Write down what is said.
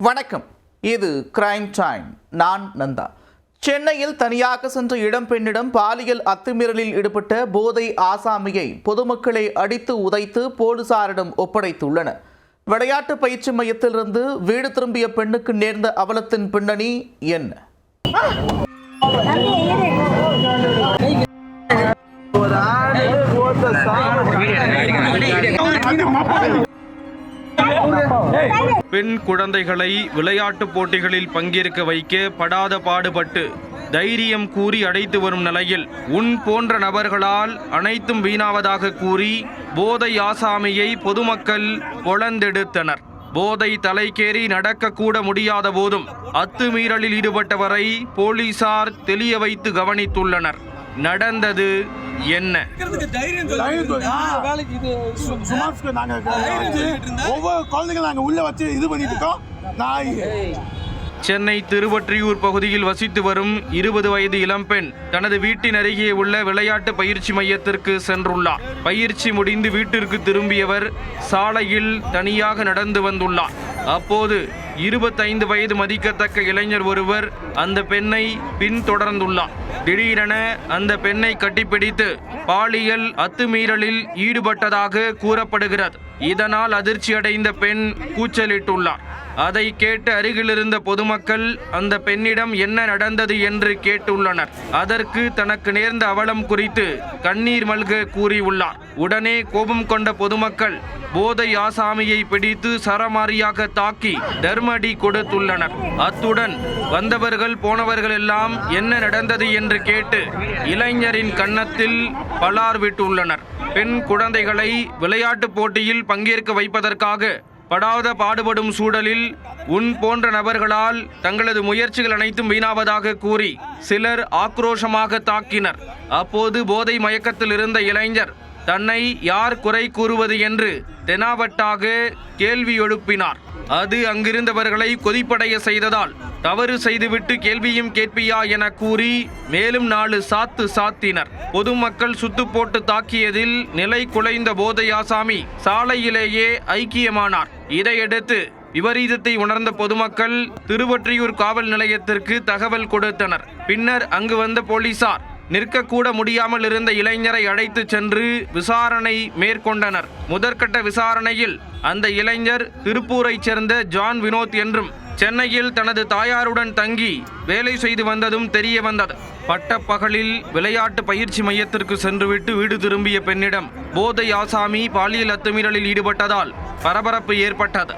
வணக்கம். இது crime time. நான் நந்தா. சென்னையில் தனியாக சென்ற இளம்பெண்ணிடம் பாலியல் அத்துமீறலில் ஈடுபட்ட போதை ஆசாமியை பொதுமக்களை அடித்து உதைத்து போலீசாரிடம் ஒப்படைத்துள்ளனர். விளையாட்டு பயிற்சி மையத்திலிருந்து வீடு திரும்பிய பெண்ணுக்கு நேர்ந்த அவலத்தின் பின்னணி என்ன? பெண் குழந்தைகளை விளையாட்டு போட்டிகளில் பங்கேற்க வைக்க படாத பாடுபட்டு தைரியம் கூறி அழைத்து வரும் நிலையில் உன் போன்ற நபர்களால் அனைத்தும் வீணாவதாக கூறி போதை ஆசாமியை பொதுமக்கள் பொளந்தெடுத்தனர். போதை தலைக்கேறி நடக்கக்கூட முடியாத போதும் அத்துமீறலில் ஈடுபட்டவரை போலீசார் தெளிய வைத்து கவனித்துள்ளனர். நடந்தது என்ன? சென்னை திருவொற்றியூர் பகுதியில் வசித்து வரும் 20 வயது இளம்பெண் தனது வீட்டின் அருகே உள்ள விளையாட்டு பயிற்சி மையத்திற்கு சென்றுள்ளார். பயிற்சி முடிந்து வீட்டிற்கு திரும்பியவர் சாலையில் தனியாக நடந்து வந்துள்ளார். அப்போது 25 வயது மதிக்கத்தக்க இளைஞர் ஒருவர் அந்த பெண்ணை பின்தொடர்ந்துள்ளார். திடீரென அந்த பெண்ணை கட்டிப்பிடித்து பாலியல் அத்துமீறலில் ஈடுபட்டதாக கூறப்படுகிறது. இதனால் அதிர்ச்சியடைந்த பெண் கூச்சலிட்டுள்ளார். அதை கேட்டு அருகிலிருந்த பொதுமக்கள் அந்த பெண்ணிடம் என்ன நடந்தது என்று கேட்டுள்ளனர். அதற்கு தனக்கு நேர்ந்த அவலம் குறித்து கண்ணீர் மல்க கூறியுள்ளார். உடனே கோபம் கொண்ட பொதுமக்கள் போதை ஆசாமியை பிடித்து சரமாரியாக தாக்கி தர்மடி கொடுத்துள்ளனர். அத்துடன் வந்தவர்கள் போனவர்கள் எல்லாம் என்ன நடந்தது என்று கேட்டு இளைஞரின் கன்னத்தில் பலார் விட்டுள்ளனர். பெண் குழந்தைகளை விளையாட்டு போட்டியில் பங்கேற்க வைப்பதற்காக படாத பாடுபடும் சூழலில் உன் போன்ற நபர்களால் தங்களது முயற்சிகள் அனைத்தும் வீணாவதாக கூறி சிலர் ஆக்ரோஷமாக தாக்கினர். அப்போது போதை மயக்கத்தில் இருந்த இளைஞர் தன்னை யார் குறை கூறுவது என்று தெனாவட்டாக கேள்வி எழுப்பினார். அது அங்கிருந்தவர்களை கொதிப்படைய செய்ததால் தவறு செய்துவிட்டு கேள்வியும் கேட்பியா என கூறி மேலும் 4 சாத்து சாத்தினர். பொதுமக்கள் சுத்து போட்டு தாக்கியதில் நிலை குலைந்த போதை ஆசாமி சாலையிலேயே ஐக்கியமானார். இதையடுத்து விபரீதத்தை உணர்ந்த பொதுமக்கள் திருவொற்றியூர் காவல் நிலையத்திற்கு தகவல் கொடுத்தனர். பின்னர் அங்கு வந்த போலீசார் நிற்கக்கூட முடியாமல் இருந்த இளைஞரை அழைத்து சென்று விசாரணை மேற்கொண்டனர். முதற்கட்ட விசாரணையில் அந்த இளைஞர் திருப்பூரைச் சேர்ந்த ஜான் வினோத் என்றும் சென்னையில் தனது தாயாருடன் தங்கி வேலை செய்து வந்ததும் தெரிய வந்தது. பட்டப்பகலில் விளையாட்டு பயிற்சி மையத்திற்கு சென்றுவிட்டு வீடு திரும்பிய பெண்ணிடம் போதை ஆசாமி பாலியல் அத்துமீறலில் ஈடுபட்டதால் பரபரப்பு ஏற்பட்டது.